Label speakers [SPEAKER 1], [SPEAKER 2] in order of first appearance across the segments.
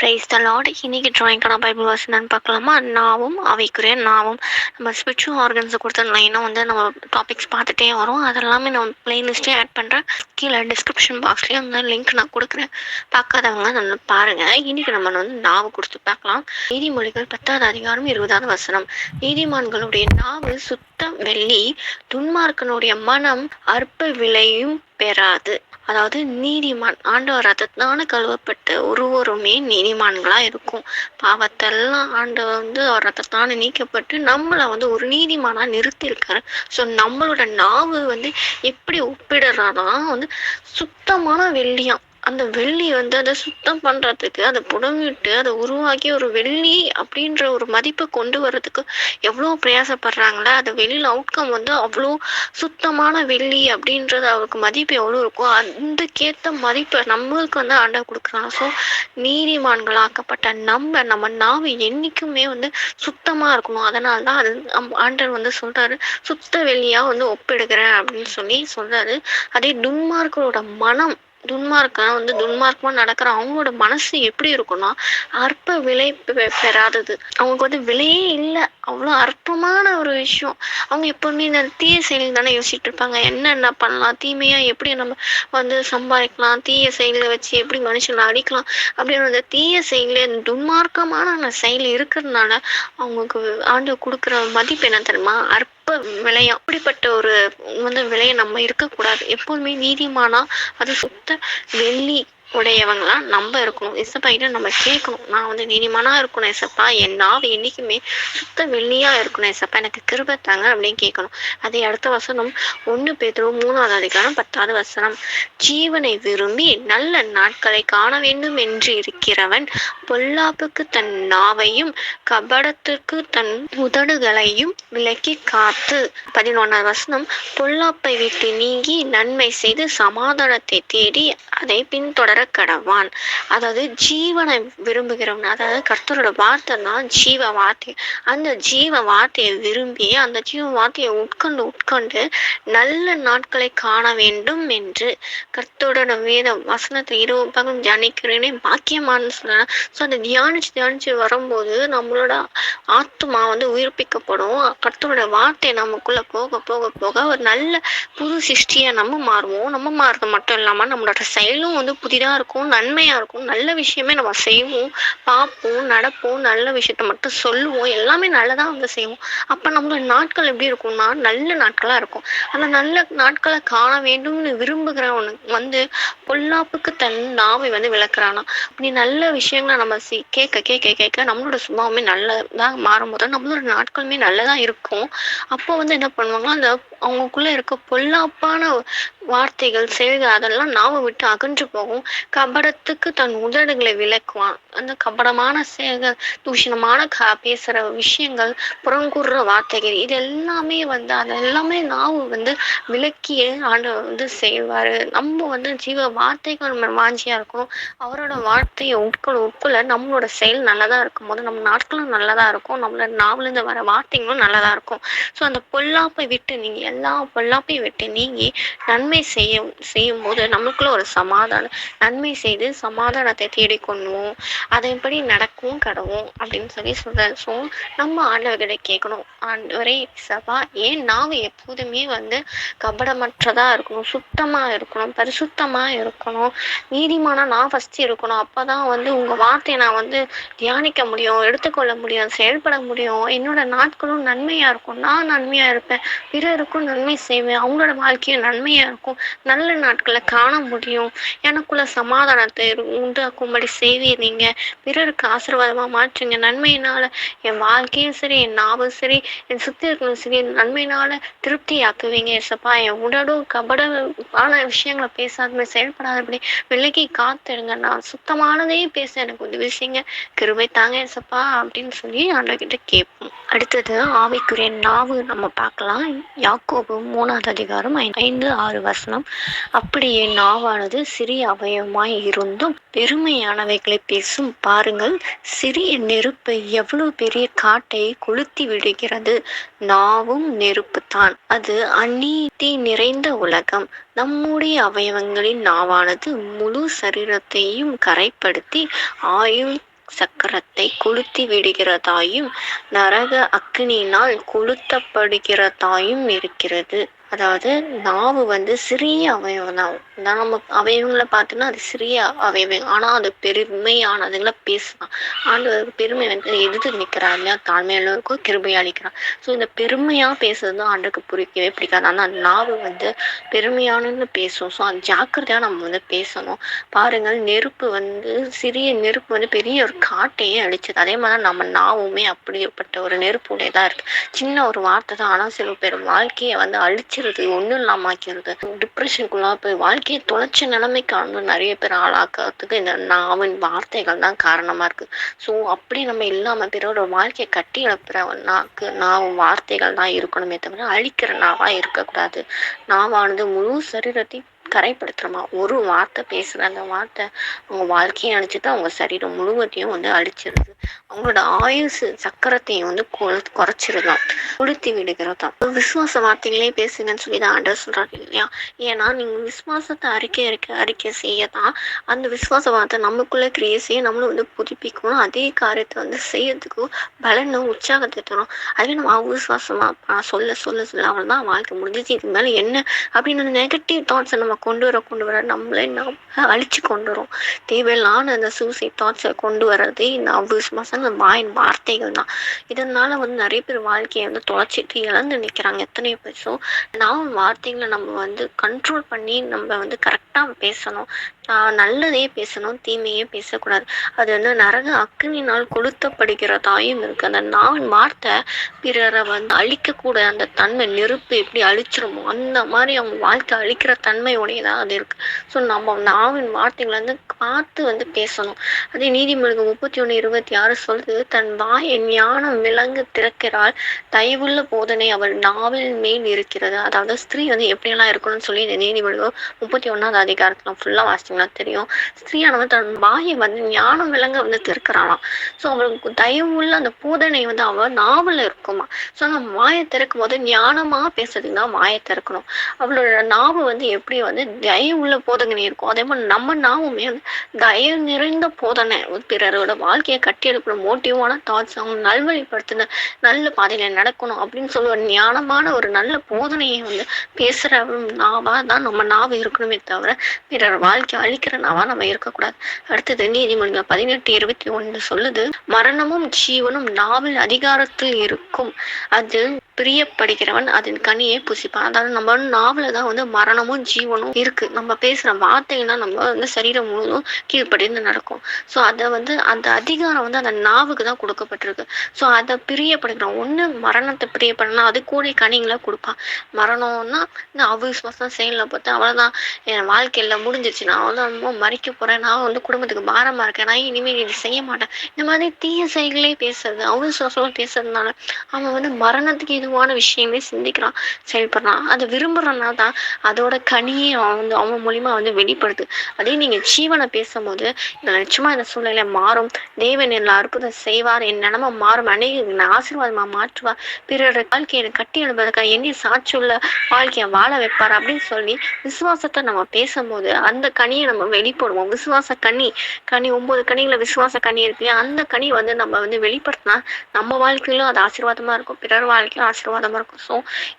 [SPEAKER 1] Praise the Lord. இன்னைக்கு டிராயிங்கான Bible verse என்னன்னு பார்க்கலாமா? நாவும் அவைக்குரிய நாவும். நம்ம ஸ்பிரிச்சுவல் ஆர்கன்ஸை கொடுத்த லைனாக வந்து நம்ம டாபிக்ஸ் பார்த்துட்டே வரோம். அதெல்லாமே நம்ம பிளேலிஸ்ட்டே ஆட் பண்ணுறேன். கீழே டிஸ்கிரிப்ஷன் பாக்ஸ்லேயும் அந்த லிங்க் நான் கொடுக்குறேன். பார்க்காதவங்க நல்லா பாருங்கள். இன்னைக்கு நம்ம வந்து நாவு கொடுத்து பார்க்கலாம். நீதிமொழிகள் 10வது அதிகாரம் 20வது வசனம். நீதிமான்களுடைய நாவு சுத்த வெள்ளி, துன்மார்க்கனுடைய மனம் அற்ப விலையும் பெறாது. அதாவது நீதிமான் ஆண்டவர் ரத்தத்தினால கழுவப்பட்ட ஒருவருமே நீதிமான்களா இருக்கும். பாவத்தெல்லாம் ஆண்டவர் வந்து அவர் ரத்தத்தினால நீக்கப்பட்டு நம்மளை வந்து ஒரு நீதிமானா நிறுத்தியிருக்காரு. ஸோ நம்மளோட நாவு வந்து எப்படி ஒப்பிடுறானா வந்து சுத்தமான வெள்ளியாம். அந்த வெள்ளி வந்து அதை சுத்தம் பண்றதுக்கு அதை புடமிட்டு அதை உருவாக்கி ஒரு வெள்ளி அப்படின்ற ஒரு மதிப்பை கொண்டு வர்றதுக்கு எவ்வளோ பிரயாசப்படுறாங்களே. அது வெளியில் அவுட்கம் வந்து அவ்வளோ சுத்தமான வெள்ளி அப்படின்றது அவருக்கு மதிப்பு எவ்வளோ இருக்கும். அதுக்கேற்ற மதிப்பை நம்மளுக்கு வந்து ஆண்டவர் கொடுக்குறாங்க. ஸோ நீதிமான்களாக்கப்பட்ட நம்ம நாவு என்றைக்குமே வந்து சுத்தமாக இருக்கணும். அதனால தான் அது ஆண்டவர் வந்து சொல்றாரு, சுத்த வெள்ளியா வந்து ஒப்பிடுகிறேன் அப்படின்னு சொல்லி சொல்றாரு. அதே துன்மார்க்கரோட மனம், துன்மார்க்கமா நடக்கிற அவங்களோட மனசு எப்படி இருக்கும்னா அற்ப விலை பெறாதது. அவங்களுக்கு வந்து விலையே இல்லை. அவ்வளோ அற்பமான ஒரு விஷயம். அவங்க எப்பவுமே இந்த தீய செயல் தானே யோசிச்சுட்டு இருப்பாங்க. என்னென்ன பண்ணலாம், தீமையா எப்படி நம்ம வந்து சம்பாதிக்கலாம், தீய செயலை வச்சு எப்படி மனுஷனை அடிக்கலாம் அப்படின்னு அந்த தீய செயல துன்மார்க்கமான செயல் இருக்கிறதுனால அவங்களுக்கு ஆண்டு கொடுக்குற மதிப்பு என்ன தெரியுமா? அற்ப விலையம். அப்படிப்பட்ட ஒரு வந்து விலையை நம்ம இருக்கக்கூடாது. எப்போதுமே நீதிமானா அது சுத்த வெள்ளி உடையவங்களா நம்ம இருக்கணும். இசப்பாயிட்ட நம்ம கேட்கணும், நான் வந்து நீதிமானா இருக்கணும் இசப்பா, என் நாவு என்னைக்குமே சுத்த வெள்ளியா இருக்கணும் இசப்பா, எனக்கு கிருபை தாங்க அப்படின்னு கேட்கணும். அதே அடுத்த வசனம் 1 பேதுரு 3வது அதிகாரம் 10வது வசனம். ஜீவனை விரும்பி நல்ல நாட்களை காண வேண்டும் என்று இருக்கிறவன் பொல்லாப்புக்கு தன் நாவையும் கபடத்திற்கு தன் உதடுகளையும் விலக்கி காத்து. 11வது வசனம். பொல்லாப்பை விட்டு நீங்கி நன்மை செய்து சமாதானத்தை தேடி அதை பின்தொடர கடவான். அதாவது ஜீவனை விரும்புகிறவன், அதாவது கர்த்தரோட வார்த்தை தான் ஜீவ வார்த்தை. அந்த ஜீவ வார்த்தையை விரும்பி அந்த ஜீவ வார்த்தையை உட்கொண்டு நல்ல நாட்களை காண வேண்டும் என்று கர்த்தரோட வேத வசனத்தை 20 பக்கம் தியானிக்கிறேனே பாக்கியமானு சொல்லலாம். ஸோ அதை தியானிச்சு வரும்போது நம்மளோட ஆத்மா வந்து உயிர்ப்பிக்கப்படும். கர்த்தரோட வார்த்தை நமக்குள்ள போக போக போக ஒரு நல்ல புது சிருஷ்டியா நம்ம மாறுவோம். நம்ம மாறுறது மட்டும் இல்லாம நம்மளோட செயலும் வந்து புதிதா இருக்கும், நன்மையா இருக்கும். நல்ல விஷயமே நம்ம செய்வோம், பார்ப்போம், நடப்போம், நல்ல விஷயத்த மட்டும் சொல்லுவோம், எல்லாமே நல்லதா வந்து செய்வோம். அப்ப நம்மளோட நாட்கள் எப்படி இருக்கும்னா நல்ல நாட்களா இருக்கும். அந்த நல்ல நாட்களை காண வேண்டும்னு விரும்புகிறவனுக்கு வந்து பொல்லாப்புக்கு தன் நாவை வந்து விளக்குறானா. அப்படி நல்ல விஷயங்களை நம்ம கேட்க கேட்க கேட்க நம்மளோட சுபாவமே நல்லதா மாறும்போது நம்மளோட நாட்களுமே நல்லதா இருக்கும். அப்போ வந்து என்ன பண்ணுவாங்கன்னா அந்த அவங்களுக்குள்ள இருக்க பொல்லாப்பான வார்த்தைகள், செயல்கள் அதெல்லாம் நாவை விட்டு அகன்று போகும். கபடத்துக்கு தன் உதடுகளை விளக்குவான். அந்த கபடமான செயல்கள், தூஷணமான பேசுற விஷயங்கள், புறங்கூறுற வார்த்தைகள், இது எல்லாமே வந்து அதெல்லாமே நாவு வந்து விளக்கியே ஆண்டவர் வந்து செய்வாரு. நம்ம வந்து ஜீவ வார்த்தைகள் நம்ம வாஞ்சியா இருக்கணும். அவரோட வார்த்தையை உட்கொள்ள நம்மளோட செயல் நல்லதா இருக்கும் போது நம்ம நாட்களும் நல்லதா இருக்கும். நம்மளோட நாவுல இருந்து வர வார்த்தைகளும் நல்லதா இருக்கும். ஸோ அந்த பொல்லாப்பை விட்டு நீங்க எல்லா பொல்லாப்பையும் விட்டு நீங்கி நன்மை செய்யும் போது நமக்குள்ள ஒரு சமாதானம், நன்மை செய்து சமாதானத்தை தேடிக்கொள்வோம், அதன்படி நடக்கவும் கடவும் அப்படின்னு சொல்லி சொல்றாரு. ஸோ நம்ம ஆண்டவர்கிட்ட கேட்கணும், ஆண்டவரே சபா ஏன் நாவு எப்போதுமே வந்து கபடமற்றதா இருக்கணும், சுத்தமா இருக்கணும், பரிசுத்தமா இருக்கணும், நீதிமானா நான் ஃபர்ஸ்ட் இருக்கணும். அப்பதான் வந்து உங்க வார்த்தையை நான் வந்து தியானிக்க முடியும், எடுத்துக்கொள்ள முடியும், செயல்பட முடியும். என்னோட நாட்களும் நன்மையா இருக்கும், நான் நன்மையா இருப்பேன், பிறருக்கும் நன்மை செய்வேன், அவங்களோட வாழ்க்கையும் நன்மையா இருக்கும், நல்ல நாட்களை காண முடியும், எனக்குள்ள சமாதானத்தை உண்டாக்கும்படி செய்வீங்க, பிறருக்கு ஆசீர்வாதமா மாற்றுங்க. நன்மையினால என் வாழ்க்கையும் சரி, என் நாவும் சரி, என் சுத்தி இருக்கணும் சரி, நன்மையினால திருப்தி ஆக்குவீங்க ஏசப்பா. என் உடலும் கபடமான விஷயங்களை பேசாதபடி, செயல்படாதபடி விலகி காத்துடுங்க. நான் சுத்தமானதே பேச எனக்கு உதவி செய்யுங்க, கிருபை தாங்க ஏசப்பா அப்படின்னு சொல்லி ஆண்டவர்கிட்ட கேட்போம். அடுத்தது ஆவிக்குரிய நாவு நம்ம பார்க்கலாம். யாக்கோபு 3வது அதிகாரம் 5-6 வசனம். அப்படியே நாவானது சிறிய அவயவமாய் இருந்தும் பெருமையானவைகளை பேசும். பாருங்கள், சிறிய நெருப்பு எவ்வளவு பெரிய காட்டை கொளுத்தி விடுகிறது. நாவும் நெருப்பு தான், அது அநீதி நிறைந்த உலகம். நம்முடைய அவயவங்களின் நாவானது முழு சரீரத்தையும் கரைப்படுத்தி ஆயுள் சக்கரத்தை கொளுத்தி விடுகிறதாயும் நரக அக்கினியினால் கொளுத்தப்படுகிறதாயும் இருக்கிறது. அதாவது நாவு வந்து சிறிய அவயவம் தான். நம்ம அவயவங்களை பார்த்தோன்னா அது சிறிய அவயவம், ஆனா அது பெருமையானதுங்களை பேசலாம். ஆண்டவருக்கு பெருமை வந்து எதிர்த்து நிற்கிறார் இல்லையா, தாழ்மையாளருக்கும் கிருபை அளிக்கிறார். ஸோ இந்த பெருமையா பேசுறது தான் ஆண்டுக்கு பிடிக்கவே பிடிக்காது. ஆனா நாவு வந்து பெருமையானன்னு பேசும். ஸோ அது ஜாக்கிரதையா நம்ம வந்து பேசணும். பாருங்கள், நெருப்பு வந்து சிறிய நெருப்பு வந்து பெரிய ஒரு காட்டையே அழிச்சது. அதே மாதிரி நம்ம நாவுமே அப்படிப்பட்ட ஒரு நெருப்புடையதா இருக்கு. சின்ன ஒரு வார்த்தை தான், ஆனா சில பேர் வாழ்க்கையை வந்து அழிச்சிருது, ஒன்றும் இல்லாம ஆக்கிறது. டிப்ரெஷனுக்குள்ளா போய் வாழ்க்கையை தொலைச்ச நிலைமைக்கு வந்து நிறைய பேர் ஆளாக்குறதுக்கு இந்த நாவின் வார்த்தைகள் தான் காரணமா இருக்கு. ஸோ அப்படி நம்ம இல்லாம பிறரோட வாழ்க்கையை கட்டி எழுப்புற நாவும் வார்த்தைகள் தான் இருக்கணுமே தவிர அழிக்கிற நாவா இருக்கக்கூடாது. நாவானது முழு சரீரத்தையும் கரைப்படுத்துறமா. ஒரு வார்த்தை பேசுற அந்த வார்த்தை அவங்க வாழ்க்கையை அழிச்சுட்டு அவங்க சரீரம் முழுவதையும் வந்து அழிச்சிருது. அவங்களோட ஆயுசு சக்கரத்தையும் வந்து குறைச்சிருதான், கொளுத்தி விடுகிறதாம். விசுவாச வார்த்தைகளே பேசுங்கன்னு சொல்லி தான் ஆண்டவர் சொல்றாரு இல்லையா. ஏன்னா நீங்க விசுவாசத்தை அறிக்கை செய்யதான் அந்த விசுவாச வார்த்தை நமக்குள்ள கிரியை செய்ய நம்மளும் வந்து புதுப்பிக்கணும். அதே காரியத்தை வந்து செய்யறதுக்கும் பலனும் உற்சாகத்தை தரும். அதுவே நம்ம அவிசுவாசமா சொல்ல சொல்ல சொல்ல அவ்வளவுதான், வாழ்க்கை முடிஞ்சிச்சு, இதுக்கு மேல என்ன அப்படின்னு நெகட்டிவ் தாட்ஸை நம்ம கொண்டு வர நம்மளே நாம் அழிச்சு கொண்டு வரும். தேவையில்லான அந்த சூசைட் தாட்ஸை கொண்டு வர்றதே இந்த அவிசுவாசம், இந்த வாயின் வார்த்தைகள் தான். இதனால வந்து நிறைய பேர் வாழ்க்கையை வந்து தொலைச்சிட்டு இழந்து நிற்கிறாங்க எத்தனை பேர். ஸோ நாம் வார்த்தைகளை நம்ம வந்து கண்ட்ரோல் பண்ணி நம்ம வந்து கரெக்டாக பேசணும். நல்லதே பேசணும், தீமையே பேசக்கூடாது. அது வந்து நரக அக்கினினால் கொளுத்தப்படுகிறதாயும் இருக்கு. அந்த நாவின் வார்த்தை பிறரை வந்து அழிக்கக்கூட அந்த தன்மை, நெருப்பு எப்படி அழிச்சிருமோ அந்த மாதிரி அவங்க வாழ்க்கை அழிக்கிற தன்மையுடையதான் அது இருக்கு. ஸோ நம்ம நாவின் வார்த்தைகளை வந்து பார்த்து வந்து பேசணும். அதே நீதிமொழிகள் 31:26 சொல்லுது, தன் வாயை ஞானம் விளங்க திறக்கிறாள், தயவுள்ள போதனை அவள் நாவில் மேல் இருக்கிறது. அதாவது ஸ்திரீ வந்து எப்படியெல்லாம் இருக்கணும்னு சொல்லி இந்த நீதிமொழிகள் 31 அதிகாரத்துல ஃபுல்லா வாசிச்சீங்கன்னா தெரியும். ஸ்திரீயானவன் தன் வாயை வந்து ஞானம் விளங்க வந்து திறக்கிறாளாம். ஸோ அவளுக்கு தயவுள்ள அந்த போதனை வந்து அவள் நாவல இருக்குமா. ஸோ நம்ம வாயை திறக்கும் போது ஞானமா பேசுறதுக்கு தான் வாயை திறக்கணும். அவளோட நாவு வந்து எப்படி வந்து தயவுள்ள போதனை இருக்கும், அதே மாதிரி நம்ம நாவுமே வந்து தயவு நிறைந்த போதனை, பிறரோட வாழ்க்கையை கட்டி எழுப்புற மோட்டிவான தாட்ஸ், அவங்க நல்வழிப்படுத்தின நல்ல பாதையில நடக்கணும் அப்படின்னு சொல்லி ஒரு ஞானமான ஒரு நல்ல போதனையை வந்து பேசுற நாவா தான் நம்ம நாவு இருக்கணுமே தவிர பிறர் வாழ்க்கை அழிக்கிற நாவா நம்ம இருக்கக்கூடாது. அடுத்தது நீதிமொழிகள் 18:21 சொல்லுது, மரணமும் ஜீவனும் நாவில் அதிகாரத்தில் இருக்கும், அது பிரியப்படுகிறவன் அதன் கனியை புசிப்பான். அதாவது நம்ம நாவல தான் வந்து மரணமும் ஜீவனும் இருக்கு. நம்ம பேசுற வார்த்தைன்னா நம்ம வந்து சரீரம் முழுவதும் கீழ்ப்படிந்து நடக்கும். ஸோ அதை வந்து அந்த அதிகாரம் வந்து அந்த நாவுக்கு தான் கொடுக்கப்பட்டிருக்கு. ஸோ அதை பிரியப்படுகிறோம். ஒண்ணு மரணத்தை பிரியப்படனா அது கூட கனிங்களை கொடுப்பான். மரணம்னா இந்த அவிசுவாசம் செயல பார்த்து அவ்வளவுதான், என் வாழ்க்கையில முடிஞ்சிச்சு, நான் வந்து மறிக்க போறேன், நான் வந்து குடும்பத்துக்கு பாரமா இருக்கேன், நான் இனிமேல் இது செய்ய மாட்டேன், இந்த மாதிரி தீய செயல்களே பேசுறது, அவிசுவாசம் பேசுறதுனால அவன் வந்து மரணத்துக்கு இதுவான விஷயங்களே சிந்திக்கிறான், செயல்படுறான். அதை விரும்புறதுனால தான் அதோட கனியை அவன் மூலியமா வந்து வெளிப்படுது. அதே நீங்க ஜீவனை பேசும்போது நிச்சயமா இந்த சூழ்நிலை மாறும், தேவன் எல்லா அற்புதம் செய்வார், என் நிலைமை மாறும், அநேக ஆசீர்வாதமா மாற்றுவார், பிறரோட வாழ்க்கையை கட்டி எழுப்பதற்காக என்னை சாட்சியுள்ள வாழ்க்கையை வாழ வைப்பார் அப்படின்னு சொல்லி விசுவாசத்தை நம்ம பேசும்போது அந்த கனியை நம்ம வெளிப்படுவோம். விசுவாச கனி 9 கனிகளை விசுவாச கனி இருக்கு, அந்த கனி வந்து நம்ம வந்து வெளிப்படுத்தினா நம்ம வாழ்க்கையிலும் அது ஆசீர்வாதமா இருக்கும், பிறர் வாழ்க்கையும் ஆசீர்வாதமா இருக்கும். ஸோ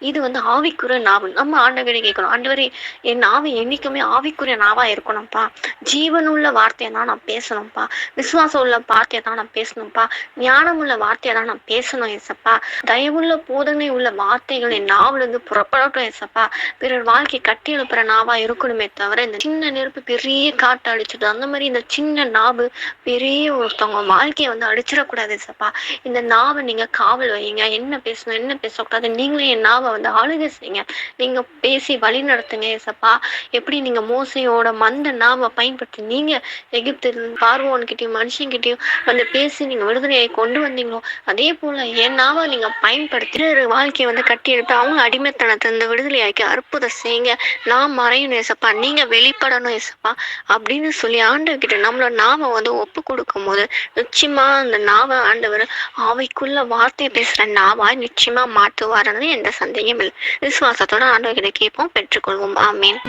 [SPEAKER 1] இது வந்து ஆவிக்குரிய நாவு. நம்ம ஆண்டவரை கேட்கணும், ஆண்டவரே என் நாவை என்னைக்குமே ஆவிக்குரிய நாவா இருக்கணும்ப்பா, ஜீவனுள்ள வார்த்தையை தான் நான் பேசணும்ப்பா, விசுவாசம் உள்ள வார்த்தையை தான் நான் பேசணும்ப்பா, ஞானம் உள்ள வார்த்தையை தான் நான் பேசணும் ஏசப்பா, தயவுள்ள போதனை உள்ள வார்த்தைகள் என் நாவல இருந்து புறப்படட்டும் ஏசப்பா, பிறர் வாழ்க்கை கட்டி எழுப்புற நாவா இருக்கணுமே தவிர இந்த சின்ன நெருப்பு பெரிய காட்டு அழிச்சிடுது, அந்த மாதிரி இந்த சின்ன நாவு பெரிய ஒருத்தவங்க வாழ்க்கையை வந்து அடிச்சிடக்கூடாது ஏசப்பா. இந்த நாவை நீங்க காவல் வைங்க, என்ன பேசணும் என்ன பேசக்கூடாது நீங்களே என் நாவை வந்து ஆளுகை செய்யுங்க, நீங்க பேசி வழி நடத்துங்க ஏசப்பா. எப்படி நீங்க மோசையோட மந்த நாவை பயன்படுத்தி நீங்க எகிப்து பார்வோன்கிட்டயும் மனுஷன்கிட்டயும் வந்து பேசி நீங்க விடுதலையை கொண்டு வந்தீங்களோ அதே போல என் நாவை நீங்க பயன்படுத்தி வாழ்க்கையை வந்து கட்டி எடுத்து அவங்க அடிமைத்தனத்தை இந்த விடுதலையாக்கி அற்புதம் செய்யுங்க, நான் மறையணும் ஏசப்பா, நீங்க வெளிப்படணும் ஏசப்பா அப்படின்னு சொல்லி ஆண்டவர்கிட்ட நம்மளோட நாவை வந்து ஒப்பு கொடுக்கும் போது நிச்சயமா அந்த நாவை ஆண்டவர் ஆவிக்குள்ள வார்த்தையை பேசுற நாவா நிச்சயமா மாற்றுவாருன்னு எந்த சந்தேகம் இல்லை. விசுவாசத்தோட ஆண்டவர்கிட்ட கேட்போம், பெற்றுக்கொள்வோம். ஆமீன்.